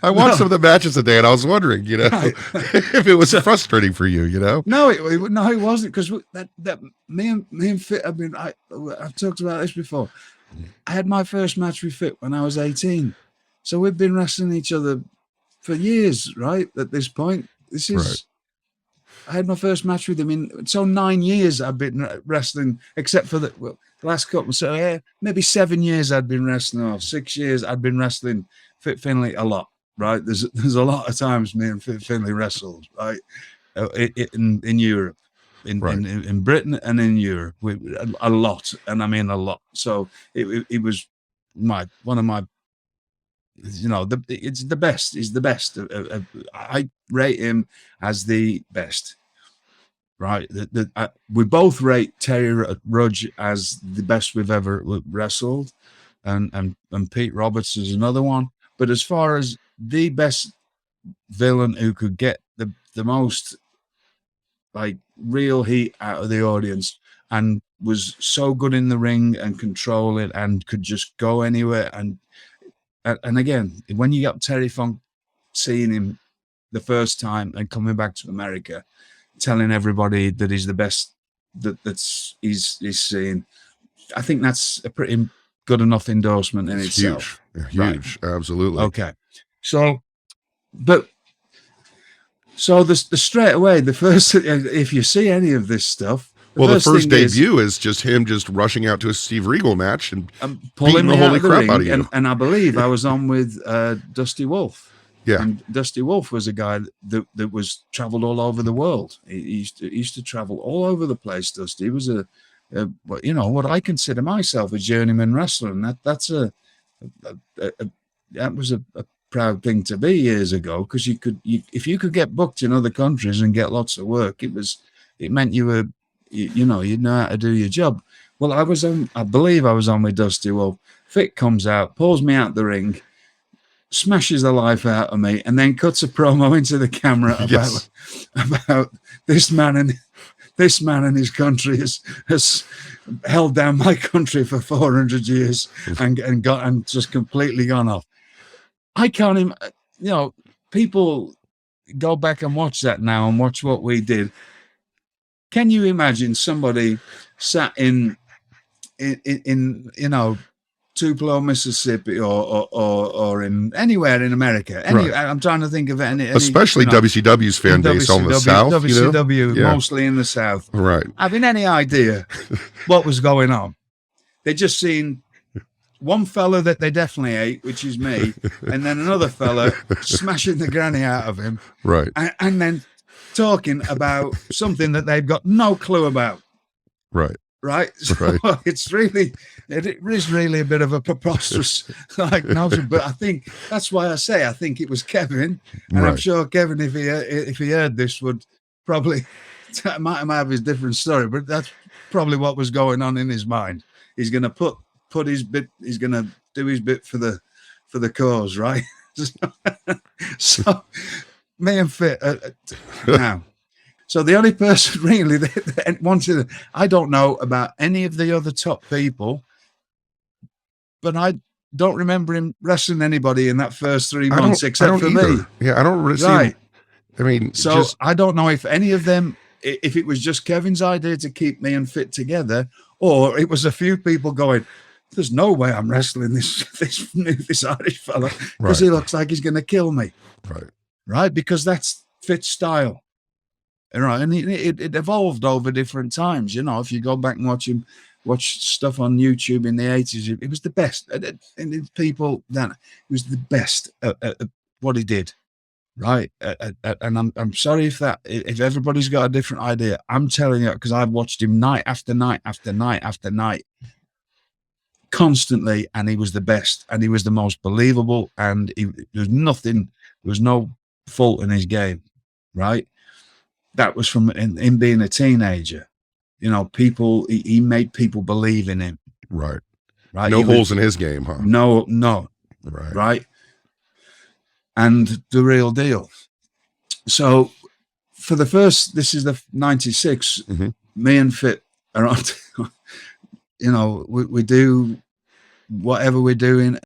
I watched some of the matches today, and I was wondering, Right. if it was frustrating for you, No, no, it wasn't, because that me and Fit. I mean, I've talked about this before. I had my first match with Fit when I was 18, so we've been wrestling each other for years, right? At this point, this Right. is. I had my first match with him in 9 years. I've been wrestling, except for the last couple. So yeah, maybe 7 years I'd been wrestling, or 6 years I'd been wrestling Fit Finlay a lot. Right? There's a lot of times me and Fit Finlay wrestled, right? In Europe, Right. in Britain and in Europe, a lot, and I mean a lot. So it was one of my, it's the best. He's the best. I rate him as the best. Right. We both rate Terry Rudge as the best we've ever wrestled, and Pete Roberts is another one. But as far as the best villain who could get the most like real heat out of the audience, and was so good in the ring and control it and could just go anywhere, and again, when you got Terry Funk seeing him the first time and coming back to America, telling everybody that he's the best he's seen, I think that's a pretty good enough endorsement in itself. Huge, huge, right? Absolutely. Okay, so the straight away, the first, if you see any of this stuff, the first debut is just him just rushing out to a Steve Regal match and pulling the holy crap out of you. And I believe I was on with Dusty Wolf. Yeah, and Dusty Wolf was a guy that was traveled all over the world. He used to travel all over the place. Dusty was what I consider myself a journeyman wrestler, and that was a proud thing to be years ago, because if you could get booked in other countries and get lots of work, it meant you were, you know how to do your job. Well, I believe I was on with Dusty Wolf. Fit comes out, pulls me out the ring, smashes the life out of me, and then cuts a promo into the camera about this man and his country has held down my country for 400 years and just completely gone off. I can't even, people go back and watch that now and watch what we did. Can you imagine somebody sat in Tupelo, Mississippi, or in anywhere in America? Right. I'm trying to think of any especially WCW's fan base on the South. WCW, mostly in the South. Right. Having any idea what was going on? They just seen one fella that they definitely ate, which is me, and then another fella smashing the granny out of him. Right. And then talking about something that they've got no clue about. Right. Right. So it is really a bit of a preposterous notion, but I think that's why I say I think it was Kevin, and I'm sure Kevin, if he heard this, would probably might have his different story, but that's probably what was going on in his mind. He's going to put his bit. He's going to do his bit for the cause, right? So me and Fit now. So the only person really that wanted, I don't know about any of the other top people, but I don't remember him wrestling anybody in that first 3 months except for me. Yeah, I don't really see him. I mean, so I don't know if any of them, if it was just Kevin's idea to keep me and Fit together, or it was a few people going, there's no way I'm wrestling this Irish fella, because he looks like he's going to kill me. Right, because that's Fit's style. Right, and it evolved over different times. If you go back and watch stuff on YouTube in the 80s, it was the best. And people then, it was the best at what he did. Right, and I'm sorry if everybody's got a different idea. I'm telling you, because I've watched him night after night after night after night, constantly, and he was the best, and he was the most believable, and there was no fault in his game. Right. That was from him being a teenager. People, he made people believe in him. Right. No holes in his game, huh? No. Right. And the real deal. So for the first, this is the 96, me and Fit are on, we do whatever we're doing,